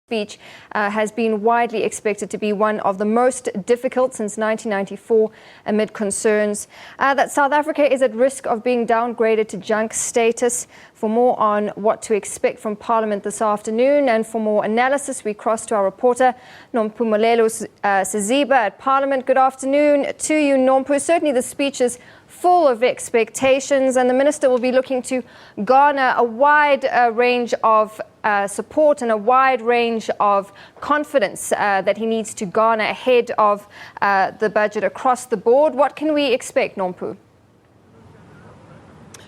Speech has been widely expected to be one of the most difficult since 1994 amid concerns that South Africa is at risk of being downgraded to junk status. For more on what to expect from Parliament this afternoon and for more analysis, we cross to our reporter Nompumelelo Siziba at Parliament. Good afternoon to you, Nompu. Certainly the speech is full of expectations and the Minister will be looking to garner a wide range of support and a wide range of confidence that he needs to garner ahead of the budget across the board. What can we expect, Nompu?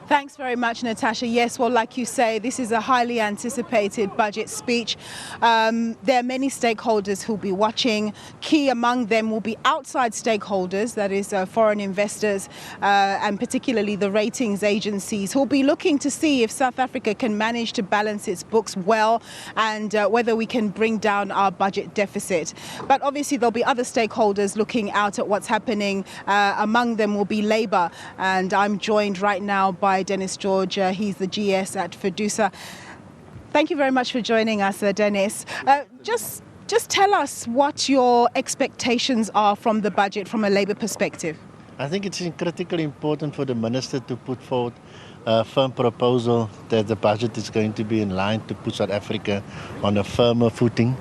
Thanks very much, Natasha. Yes, well, like you say, this is a highly anticipated budget speech. There are many stakeholders who'll be watching. Key among them will be outside stakeholders, that is foreign investors, and particularly the ratings agencies, who'll be looking to see if South Africa can manage to balance its books well and whether we can bring down our budget deficit. But obviously there'll be other stakeholders looking out at what's happening. Among them will be Labour, and I'm joined right now by Dennis George. He's the GS at FEDUSA. Thank you very much for joining us, Dennis. Just tell us what your expectations are from the budget from a Labour perspective. I think it's critically important for the Minister to put forward a firm proposal that the budget is going to be in line to put South Africa on a firmer footing,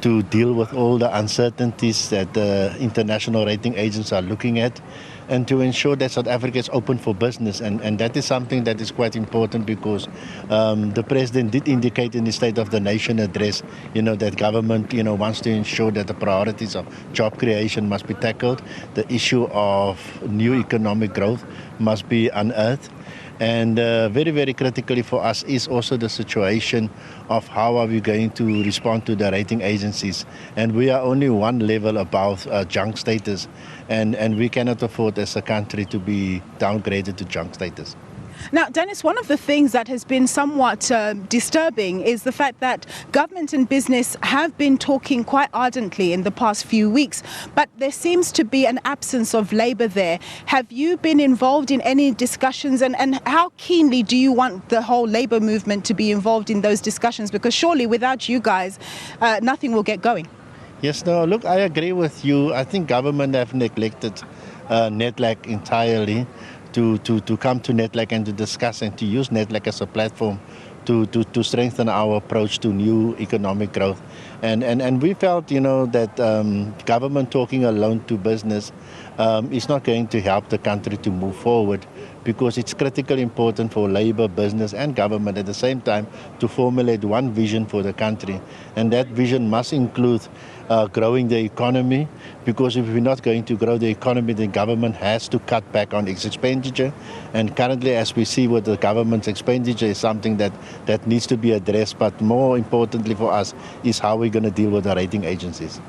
to deal with all the uncertainties that the international rating agents are looking at, and to ensure that South Africa is open for business. And that is something that is quite important because the President did indicate in the State of the Nation address, that government, wants to ensure that the priorities of job creation must be tackled. The issue of new economic growth must be unearthed. And very, very critically for us is also the situation of how are we going to respond to the rating agencies. And we are only one level above junk status, and we cannot afford as a country to be downgraded to junk status. Now, Dennis, one of the things that has been somewhat disturbing is the fact that government and business have been talking quite ardently in the past few weeks, but there seems to be an absence of Labour there. Have you been involved in any discussions, and how keenly do you want the whole Labour movement to be involved in those discussions? Because surely without you guys, nothing will get going. Yes, no, look, I agree with you. I think government have neglected NETLAC entirely. To come to NETLAC and to discuss and to use NETLAC as a platform to strengthen our approach to new economic growth. And we felt, that government talking alone to business is not going to help the country to move forward, because it's critically important for Labour, business and government at the same time to formulate one vision for the country. And that vision must include growing the economy, because if we're not going to grow the economy, then government has to cut back on its expenditure. And currently, as we see with the government's expenditure, is something that needs to be addressed. But more importantly for us is how we're going to deal with the rating agencies.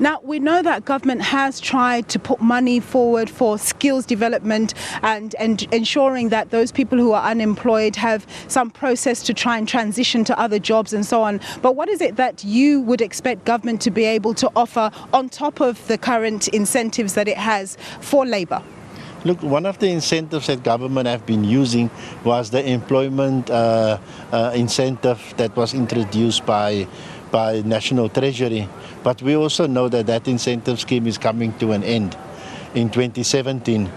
Now, we know that government has tried to put money forward for skills development and ensuring that those people who are unemployed have some process to try and transition to other jobs and so on. But what is it that you would expect government to be able to offer on top of the current incentives that it has for Labour? Look, one of the incentives that government have been using was the employment incentive that was introduced by National Treasury. But we also know that incentive scheme is coming to an end in 2017.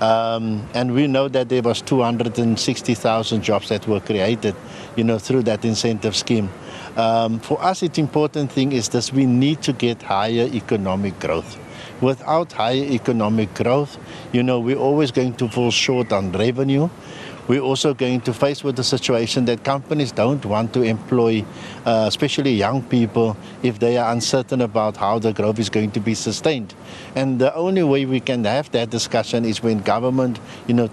And we know that there was 260,000 jobs that were created, through that incentive scheme. For us, the important thing is that we need to get higher economic growth. Without higher economic growth, we're always going to fall short on revenue. We're also going to face with the situation that companies don't want to employ, especially young people, if they are uncertain about how the growth is going to be sustained. And the only way we can have that discussion is when government,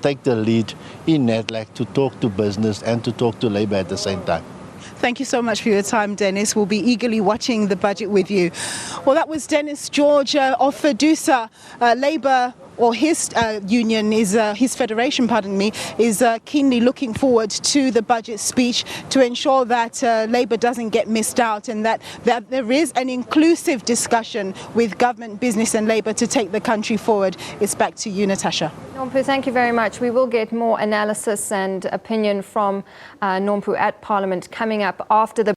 take the lead in NETLAC to talk to business and to talk to Labour at the same time. Thank you so much for your time, Dennis. We'll be eagerly watching the budget with you. Well, that was Dennis George of FEDUSA. Labour, or his union, his federation, is keenly looking forward to the budget speech to ensure that Labour doesn't get missed out, and that there is an inclusive discussion with government, business and Labour to take the country forward. It's back to you, Natasha. Nompu, thank you very much. We will get more analysis and opinion from Nompu at Parliament coming up after the